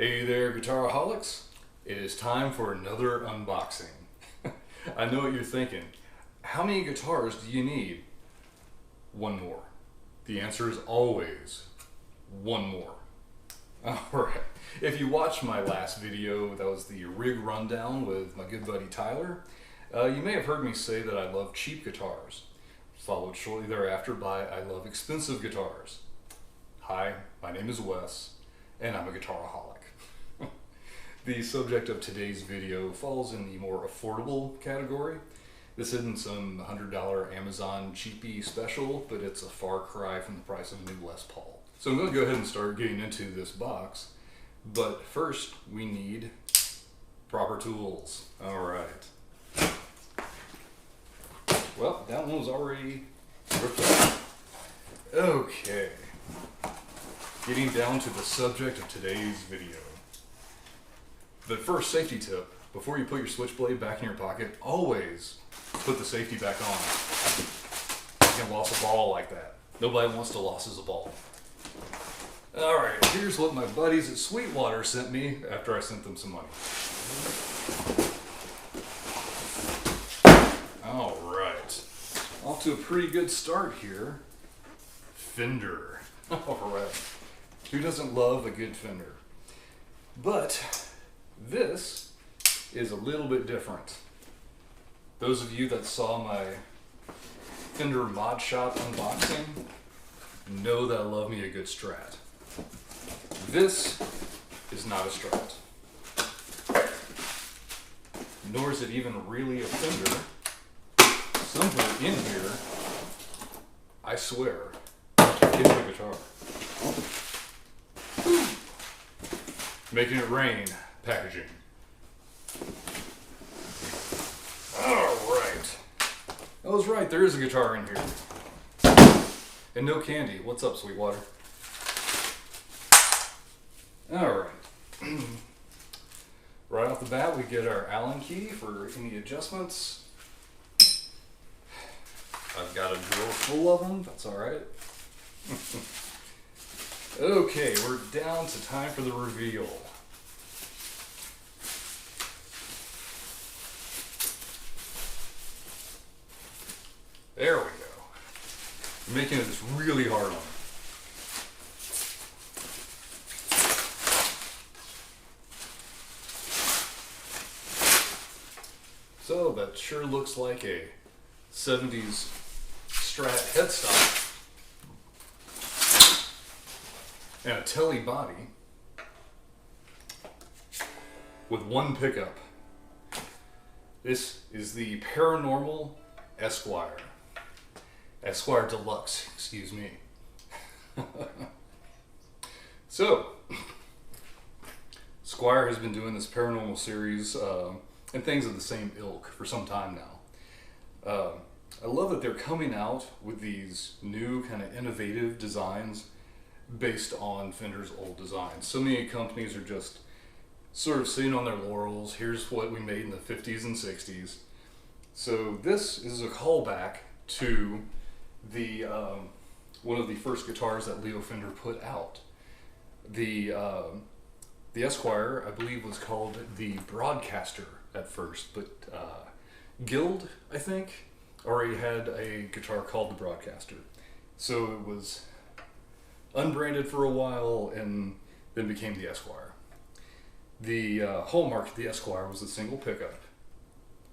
Hey there, Guitaroholics. It is time for another unboxing. I know what you're thinking. How many guitars do you need? One more. The answer is always one more. Alright, if you watched my last video, that was the rig rundown with my good buddy Tyler, you may have heard me say that I love cheap guitars, followed shortly thereafter by I love expensive guitars. Hi, my name is Wes, and I'm a Guitaroholic. The subject of today's video falls in the more affordable category. This isn't some $100 Amazon cheapie special, but it's a far cry from the price of a new Les Paul. So I'm going to go ahead and start getting into this box, but first we need proper tools. Alright. Well, that one was already ripped out. Okay. Getting down to the subject of today's video. The first safety tip, before you put your switchblade back in your pocket, always put the safety back on. You can lose a ball like that. Nobody wants to lose a ball. Alright, here's what my buddies at Sweetwater sent me after I sent them some money. Alright, off to a pretty good start here. Fender. Alright, who doesn't love a good Fender? But this is a little bit different. Those of you that saw my Fender Mod Shop unboxing know that I love me a good Strat. This is not a Strat. Nor is it even really a Fender. Somewhere in here, I swear, is a guitar. Making it rain. Packaging. Alright. I was right, there is a guitar in here. And no candy. What's up, Sweetwater? Alright. Right off the bat, we get our Allen key for any adjustments. I've got a drawer full of them. That's alright. Okay, we're down to time for the reveal. There we go. I'm making it just really hard on it. So that sure looks like a 70s Strat headstock and a Tele body with one pickup. This is the Paranormal Esquire Deluxe, excuse me. So, Squire has been doing this paranormal series and things of the same ilk for some time now. I love that they're coming out with these new kind of innovative designs based on Fender's old designs. So many companies are just sort of sitting on their laurels. Here's what we made in the 50s and 60s. So this is a callback to the one of the first guitars that Leo Fender put out. The Esquire, I believe, was called the Broadcaster at first, but Guild, I think, already had a guitar called the Broadcaster. So it was unbranded for a while and then became the Esquire. The hallmark of the Esquire was a single pickup.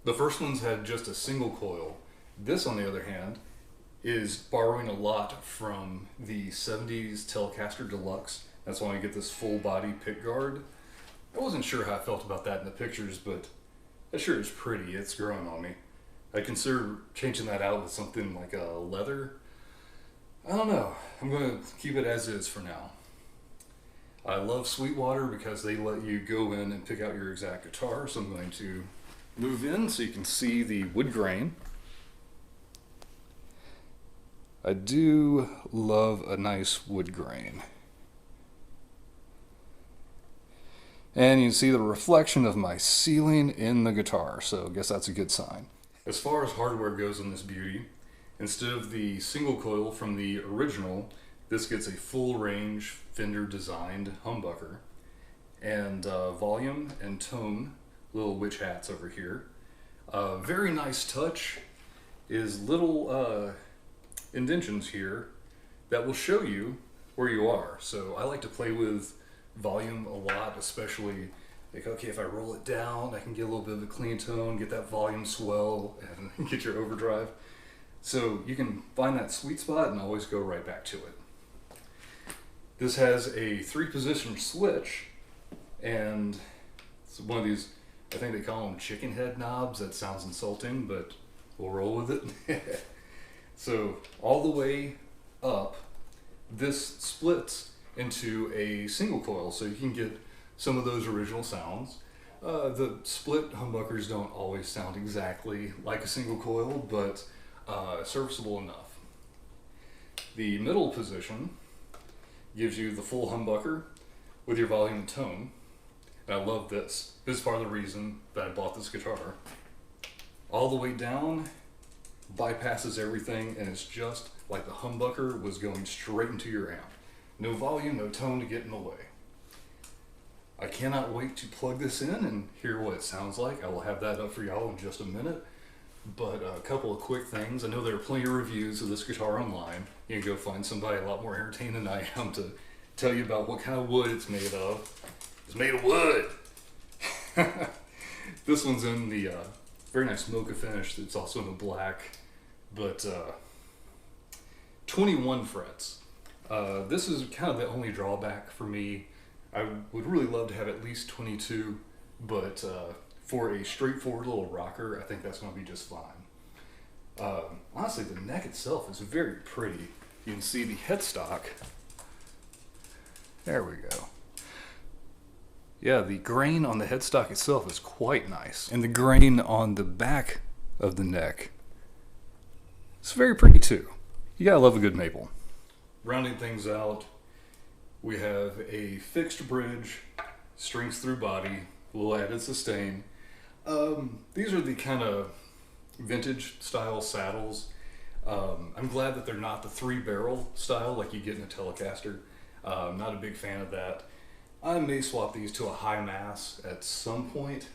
The first ones had just a single coil. This, on the other hand, is borrowing a lot from the 70s Telecaster Deluxe. That's why I get this full body pick guard. I wasn't sure how I felt about that in the pictures, but that sure is pretty. It's growing on me. I consider changing that out with something like a leather. I don't know. I'm going to keep it as is for now. I love Sweetwater because they let you go in and pick out your exact guitar, so I'm going to move in so you can see the wood grain. I do love a nice wood grain. And you can see the reflection of my ceiling in the guitar, so I guess that's a good sign. As far as hardware goes on this beauty, instead of the single coil from the original, this gets a full range Fender designed humbucker. and volume and tone little witch hats over here. Very nice touch is little indentions here that will show you where you are. So I like to play with volume a lot, especially like, okay, if I roll it down, I can get a little bit of a clean tone, get that volume swell, and get your overdrive. So you can find that sweet spot and always go right back to it. This has a 3-position switch, and it's one of these, I think they call them chicken head knobs. That sounds insulting, but we'll roll with it. So all the way up, this splits into a single coil, so you can get some of those original sounds. The split humbuckers don't always sound exactly like a single coil, but serviceable enough. The middle position gives you the full humbucker with your volume and tone. And I love this. This is part of the reason that I bought this guitar. All the way down, bypasses everything, and it's just like the humbucker was going straight into your amp. No volume, no tone to get in the way. I cannot wait to plug this in and hear what it sounds like. I will have that up for y'all in just a minute. But a couple of quick things. I know there are plenty of reviews of this guitar online. You can go find somebody a lot more entertained than I am to tell you about what kind of wood it's made of. It's made of wood! This one's in the very nice mocha finish. It's also in the black, but 21 frets. This is kind of the only drawback for me. I would really love to have at least 22, but for a straightforward little rocker, I think that's going to be just fine. Honestly, the neck itself is very pretty. You can see the headstock. There we go. Yeah, the grain on the headstock itself is quite nice. And the grain on the back of the neck is very pretty too. You gotta love a good maple. Rounding things out, we have a fixed bridge, strings through body, a little added sustain. These are the kind of vintage style saddles. I'm glad that they're not the 3-barrel style like you get in a Telecaster. I'm not a big fan of that. I may swap these to a high mass at some point,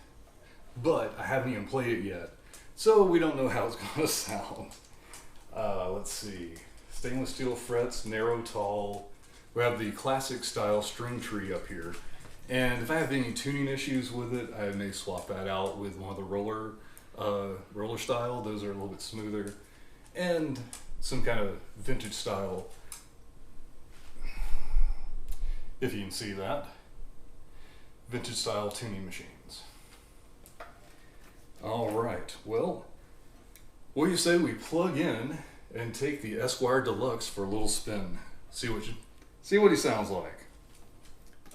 but I haven't even played it yet, so we don't know how it's going to sound. Let's see. Stainless steel frets, narrow, tall. We have the classic style string tree up here. And if I have any tuning issues with it, I may swap that out with one of the roller style. Those are a little bit smoother. And some kind of vintage style, if you can see that, vintage style tuning machines. All right, well, what do you say we plug in and take the Esquire Deluxe for a little spin? See what he sounds like.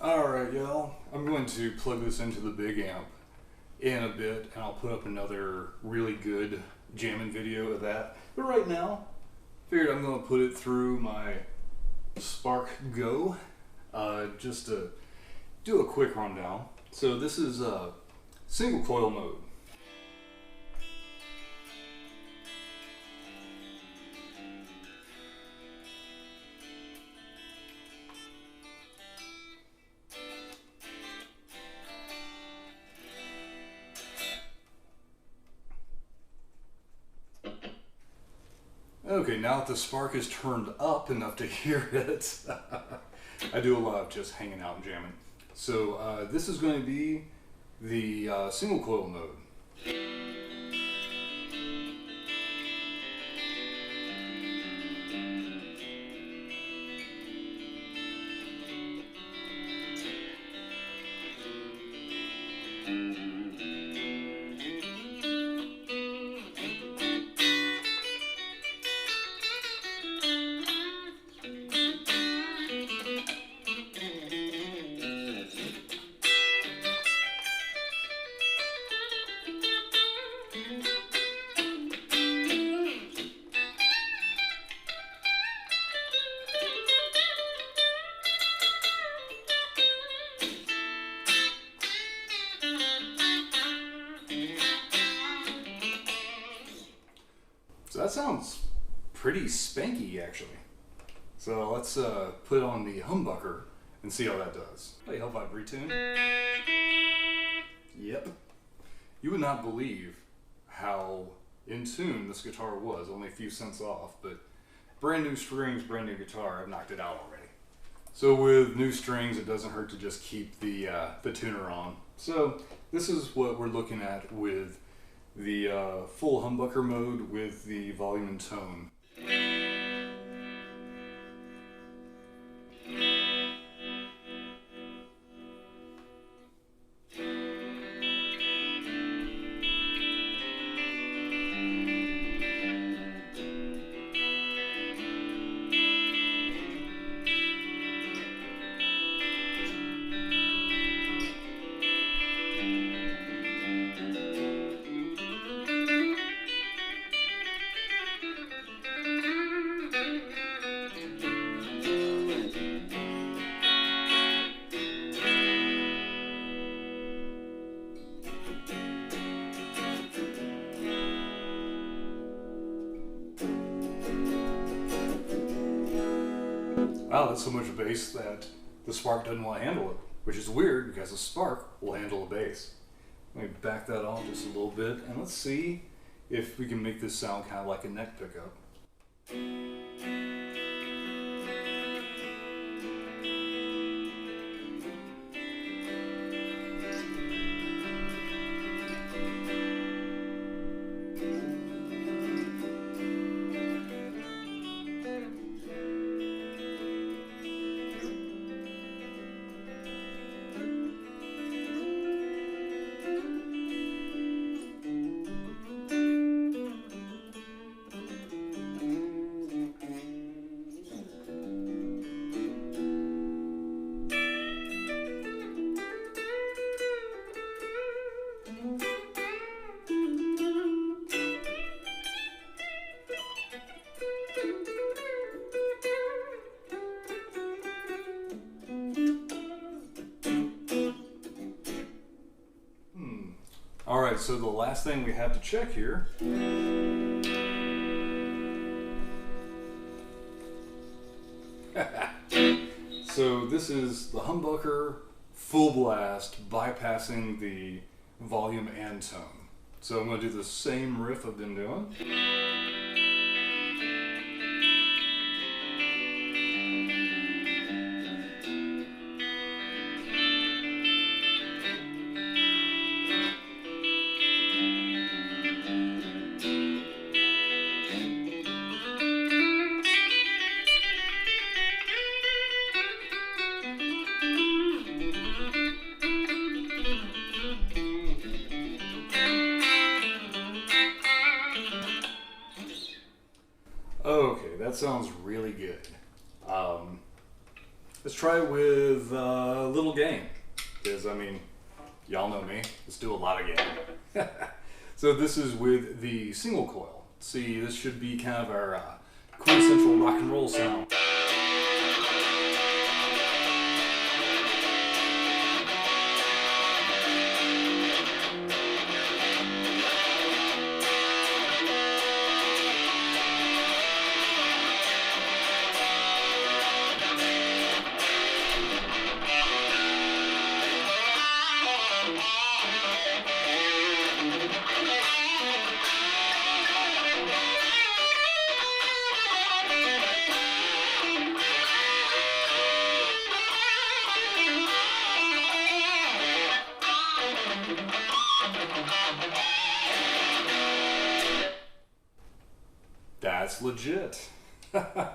All right, y'all, I'm going to plug this into the big amp in a bit, and I'll put up another really good jamming video of that. But right now, figured I'm going to put it through my Spark Go, just to do a quick rundown. So this is single coil mode. Okay, now that the spark is turned up enough to hear it, I do a lot of just hanging out and jamming. So this is going to be the single coil mode. So that sounds pretty spanky, actually. So let's put on the humbucker and see how that does. Play Help Vibe Retune. Yep. You would not believe how in tune this guitar was, only a few cents off, but brand new strings, brand new guitar, I've knocked it out already. So with new strings, it doesn't hurt to just keep the tuner on. So this is what we're looking at with the full humbucker mode with the volume and tone. Wow, that's so much bass that the Spark doesn't want to handle it, which is weird because the Spark will handle a bass. Let me back that off just a little bit, and let's see if we can make this sound kind of like a neck pickup. Alright, so the last thing we have to check here so this is the humbucker full blast bypassing the volume and tone. So I'm going to do the same riff I've been doing. Okay, that sounds really good. Let's try it with a little gain, because I mean, y'all know me, let's do a lot of gain. So this is with the single coil. See, this should be kind of our quintessential rock and roll sound. That's legit. Alright,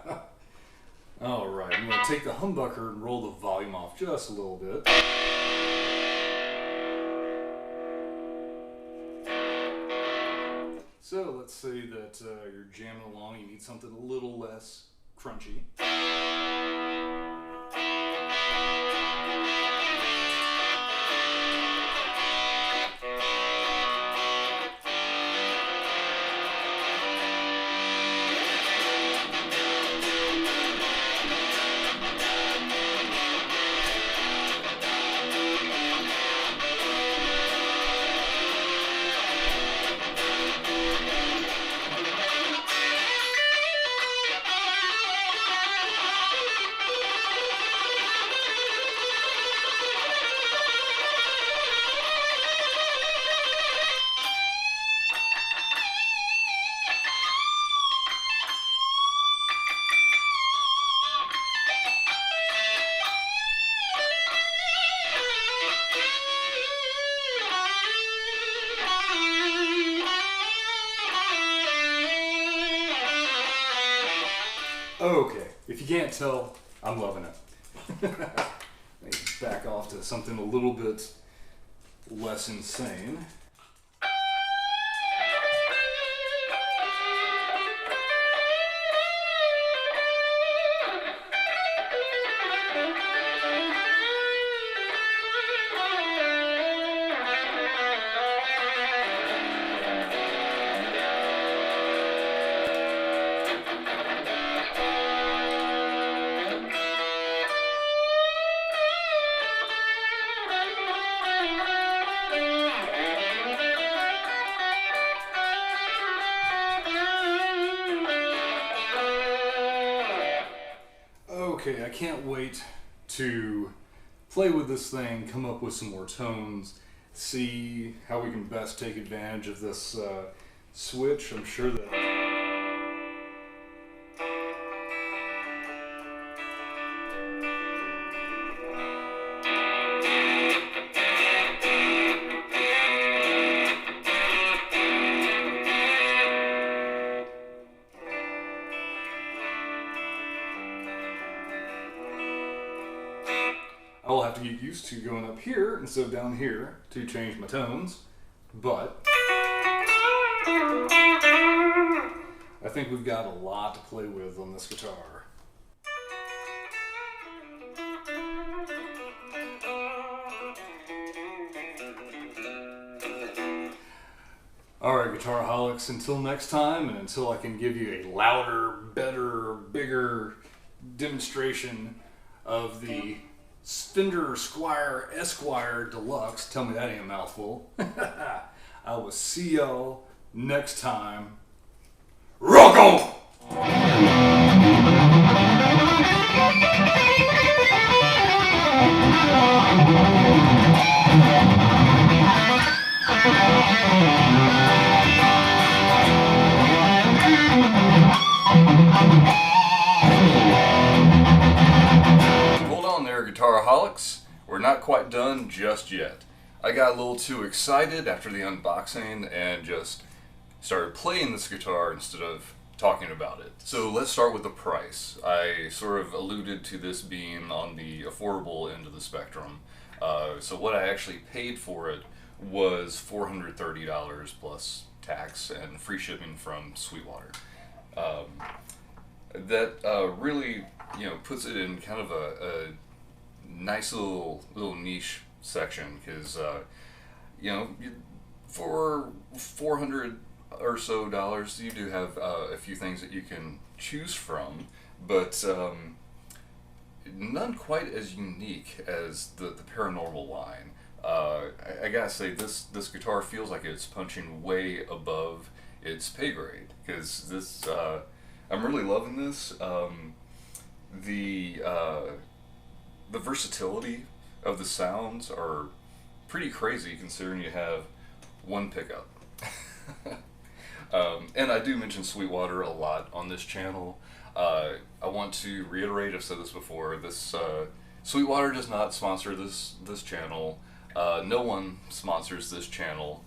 I'm going to take the humbucker and roll the volume off just a little bit. So let's say that you're jamming along, you need something a little less crunchy. If you can't tell, I'm loving it. Maybe back off to something a little bit less insane. Okay, I can't wait to play with this thing, come up with some more tones, see how we can best take advantage of this switch. I'm sure that... I will have to get used to going up here instead of down here to change my tones, but I think we've got a lot to play with on this guitar. Alright, Guitaroholics, until next time, and until I can give you a louder, better, bigger demonstration of the Fender Squire Esquire Deluxe. Tell me that ain't a mouthful. I will see y'all next time. Rock on! Guitaroholics, we're not quite done just yet. I got a little too excited after the unboxing and just started playing this guitar instead of talking about it. So let's start with the price. I sort of alluded to this being on the affordable end of the spectrum. So what I actually paid for it was $430 plus tax and free shipping from Sweetwater. That really, puts it in kind of a nice little niche section, because for $400 or so you do have a few things that you can choose from, but none quite as unique as the Paranormal line. I gotta say, this guitar feels like it's punching way above its pay grade, because this I'm really loving this. The versatility of the sounds are pretty crazy considering you have one pickup. And I do mention Sweetwater a lot on this channel. I want to reiterate, I've said this before, this Sweetwater does not sponsor this channel. No one sponsors this channel.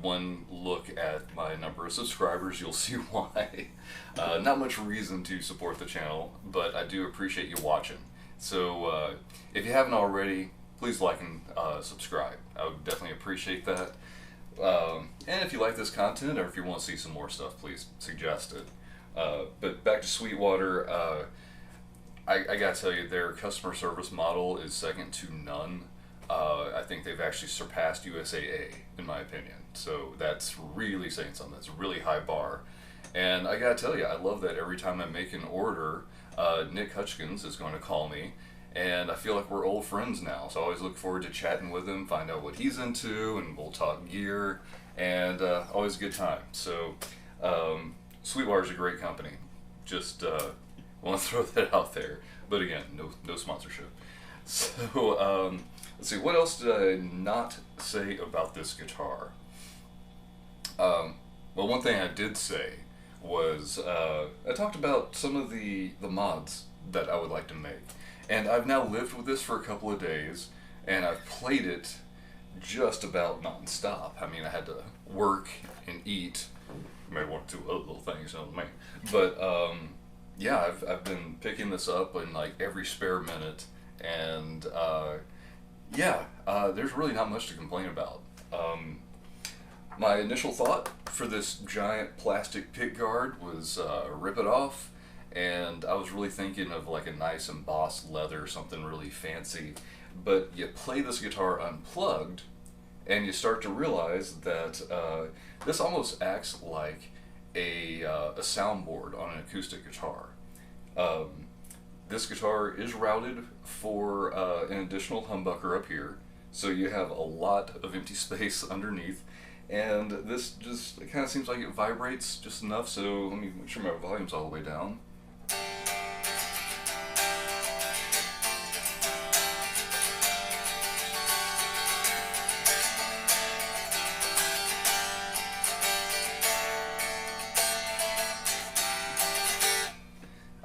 One look at my number of subscribers, you'll see why. Not much reason to support the channel, but I do appreciate you watching. So if you haven't already, please like and subscribe. I would definitely appreciate that. And if you like this content, or if you want to see some more stuff, please suggest it. But back to Sweetwater, I gotta tell you, their customer service model is second to none. I think they've actually surpassed USAA, in my opinion. So that's really saying something. That's a really high bar. And I gotta tell you, I love that every time I make an order, Nick Hutchkins is going to call me, and I feel like we're old friends now, so I always look forward to chatting with him, find out what he's into, and we'll talk gear, and always a good time. So Sweetwater's a great company. Just want to throw that out there. But again, no sponsorship. So let's see, what else did I not say about this guitar? Well, one thing I did say was I talked about some of the mods that I would like to make, and I've now lived with this for a couple of days, and I've played it just about non-stop. I mean, I had to work and eat, maybe one or two other little things, but yeah, I've been picking this up in like every spare minute, and there's really not much to complain about. My initial thought for this giant plastic pick guard was rip it off, and I was really thinking of like a nice embossed leather, something really fancy. But you play this guitar unplugged, and you start to realize that this almost acts like a soundboard on an acoustic guitar. This guitar is routed for an additional humbucker up here, so you have a lot of empty space underneath, and this just kind of seems like it vibrates just enough, so let me make sure my volume's all the way down.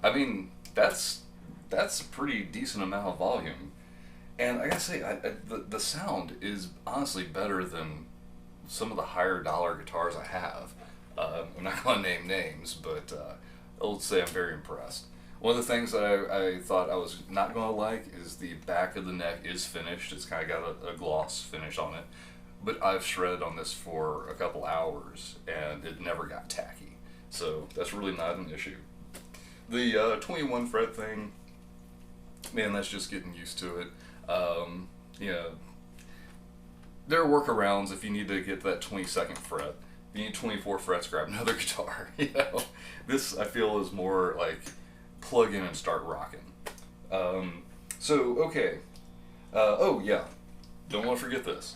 I mean, that's a pretty decent amount of volume, and I gotta say, the sound is honestly better than some of the higher dollar guitars I have. I'm not gonna name names, but I'll say I'm very impressed. One of the things that I thought I was not gonna like is the back of the neck is finished. It's kind of got a gloss finish on it, but I've shredded on this for a couple hours and it never got tacky, so that's really not an issue. The 21 fret thing, man, that's just getting used to it. You know, there are workarounds if you need to get that 22nd fret. If you need 24 frets, grab another guitar. You know, this I feel is more like plug in and start rocking. Okay. Oh yeah, don't want to forget this.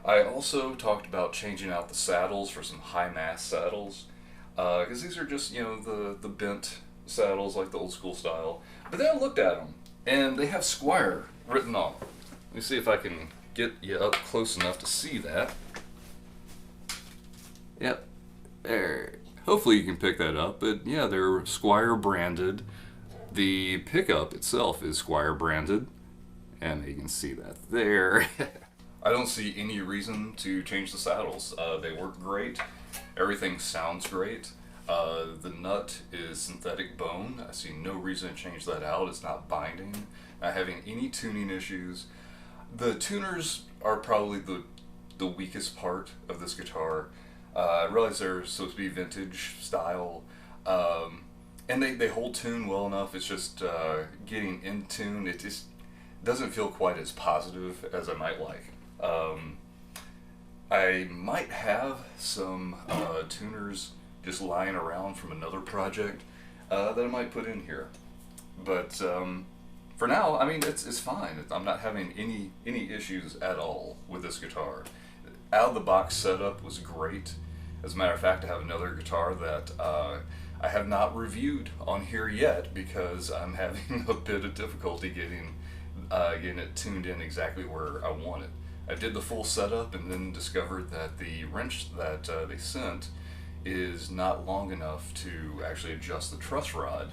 I also talked about changing out the saddles for some high mass saddles, because these are just, you know, the bent saddles like the old school style. But then I looked at them and they have Squire written on them. Let me see if I can get you up close enough to see that. Yep, there. Hopefully you can pick that up, but yeah, they're Squire branded. The pickup itself is Squire branded, and you can see that there. I don't see any reason to change the saddles. They work great. Everything sounds great. The nut is synthetic bone. I see no reason to change that out. It's not binding, not having any tuning issues. The tuners are probably the weakest part of this guitar. I realize they're supposed to be vintage style, and they hold tune well enough. It's just getting in tune. It just doesn't feel quite as positive as I might like. I might have some tuners just lying around from another project that I might put in here, but for now, I mean, it's fine. I'm not having any issues at all with this guitar. Out of the box setup was great. As a matter of fact, I have another guitar that I have not reviewed on here yet because I'm having a bit of difficulty getting it tuned in exactly where I want it. I did the full setup and then discovered that the wrench that they sent is not long enough to actually adjust the truss rod,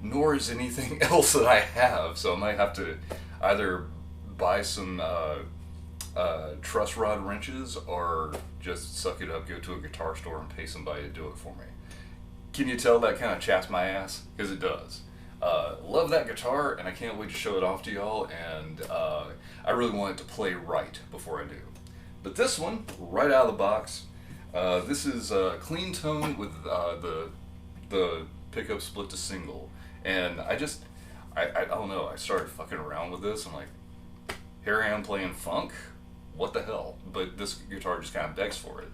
nor is anything else that I have, so I might have to either buy some truss rod wrenches or just suck it up, go to a guitar store and pay somebody to do it for me. Can you tell that kind of chaps my ass? Because it does. Love that guitar, and I can't wait to show it off to y'all, and I really want it to play right before I do. But this one, right out of the box, this is a clean tone with the pickup split to single, and I don't know, I started fucking around with this. I'm like, here I am playing funk, what the hell? But this guitar just kind of begs for it.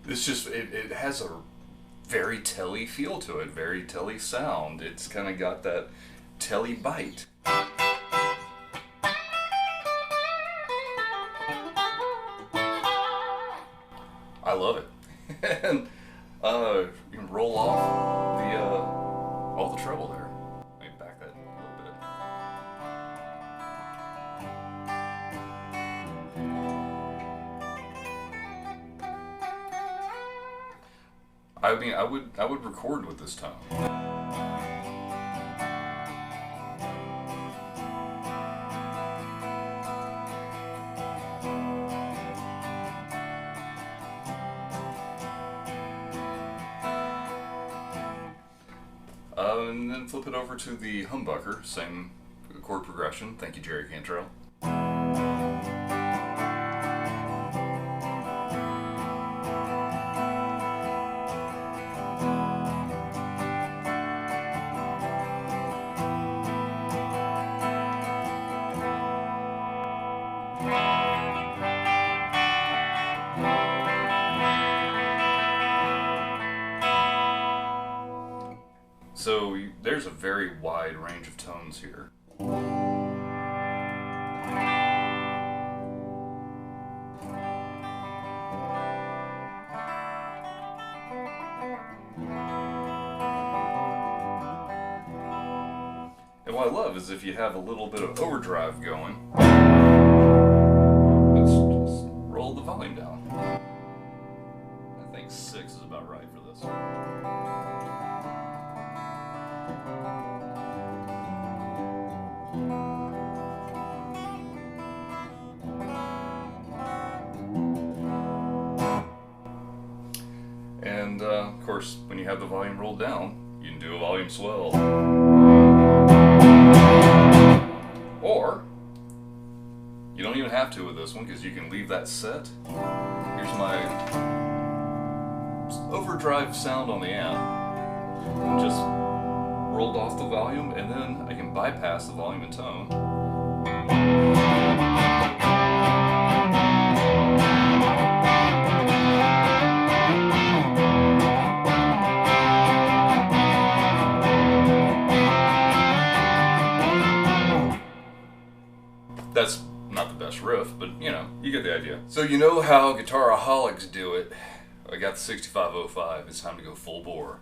It's just, it has a very telly feel to it, very telly sound. It's kind of got that telly bite. I love it. And you can roll off the all the treble there. Let me back that a little bit. I mean, I would record with this tone. And then flip it over to the humbucker, same chord progression. Thank you, Jerry Cantrell. So there's a very wide range of tones here. And what I love is if you have a little bit of overdrive going, let's just roll the volume down. I think 6 is about right for this. And of course, when you have the volume rolled down, you can do a volume swell. Or, you don't even have to with this one because you can leave that set. Here's my overdrive sound on the amp. Just rolled off the volume, and then I can bypass the volume and tone. That's not the best riff, but you know, you get the idea. So you know how Guitaroholics do it. I got the 6505, it's time to go full bore.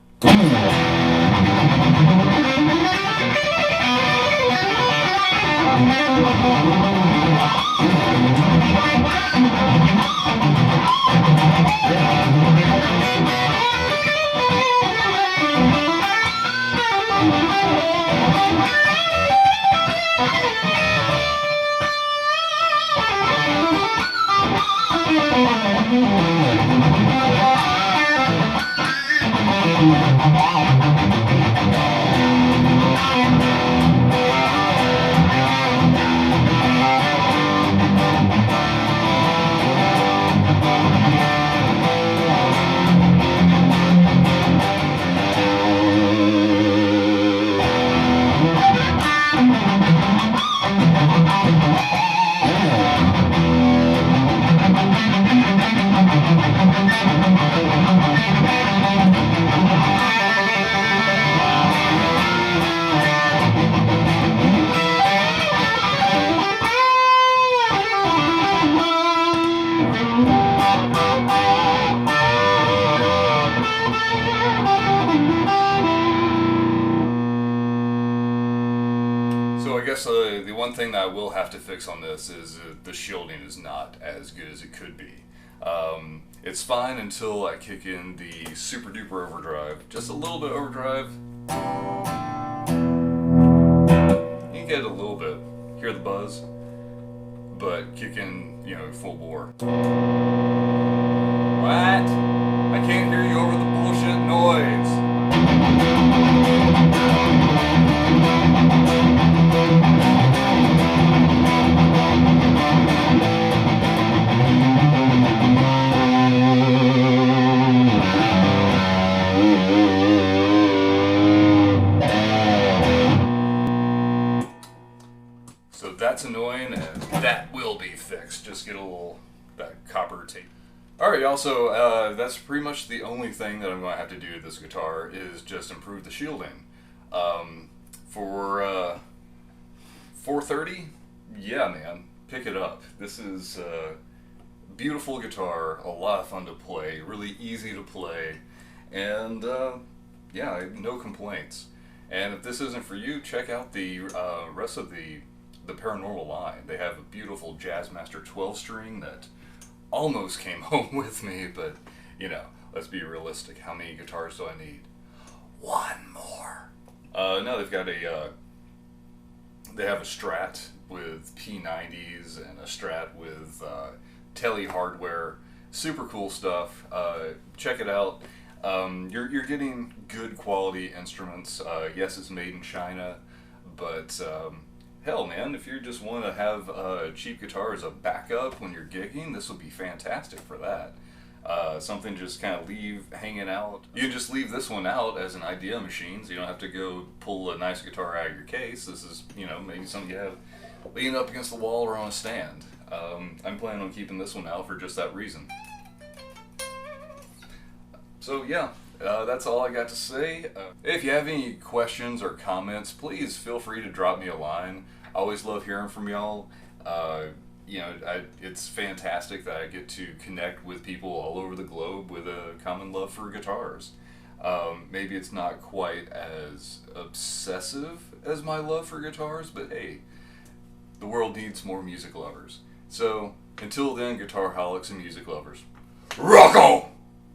The one thing that I will have to fix on this is the shielding is not as good as it could be. It's fine until I kick in the super duper overdrive. Just a little bit of overdrive. You can get a little bit, hear the buzz, but kick in, you know, full bore. What? I can't hear you over the bullshit noise. So that's annoying, and that will be fixed. Just get a little, that copper tape. Alright, y'all, so that's pretty much the only thing that I'm going to have to do to this guitar is just improve the shielding. For $430, yeah, man, pick it up. This is a beautiful guitar, a lot of fun to play, really easy to play, and yeah, no complaints. And if this isn't for you, check out the rest of the Paranormal line. They have a beautiful Jazzmaster 12-string that almost came home with me, but, you know, let's be realistic. How many guitars do I need? One more. No, they've got they have a Strat with P90s and a Strat with Tele hardware. Super cool stuff. Check it out. You're getting good quality instruments. Yes, it's made in China, but hell, man, if you just want to have a cheap guitar as a backup when you're gigging, this would be fantastic for that. Something just kind of leave hanging out. You can just leave this one out as an idea machine, so you don't have to go pull a nice guitar out of your case. This is, you know, maybe something you have leaning up against the wall or on a stand. I'm planning on keeping this one out for just that reason. So yeah, that's all I got to say. If you have any questions or comments, please feel free to drop me a line. I always love hearing from y'all. You know, it's fantastic that I get to connect with people all over the globe with a common love for guitars. Maybe it's not quite as obsessive as my love for guitars, but hey, the world needs more music lovers. So, until then, Guitaroholics and music lovers, rock on!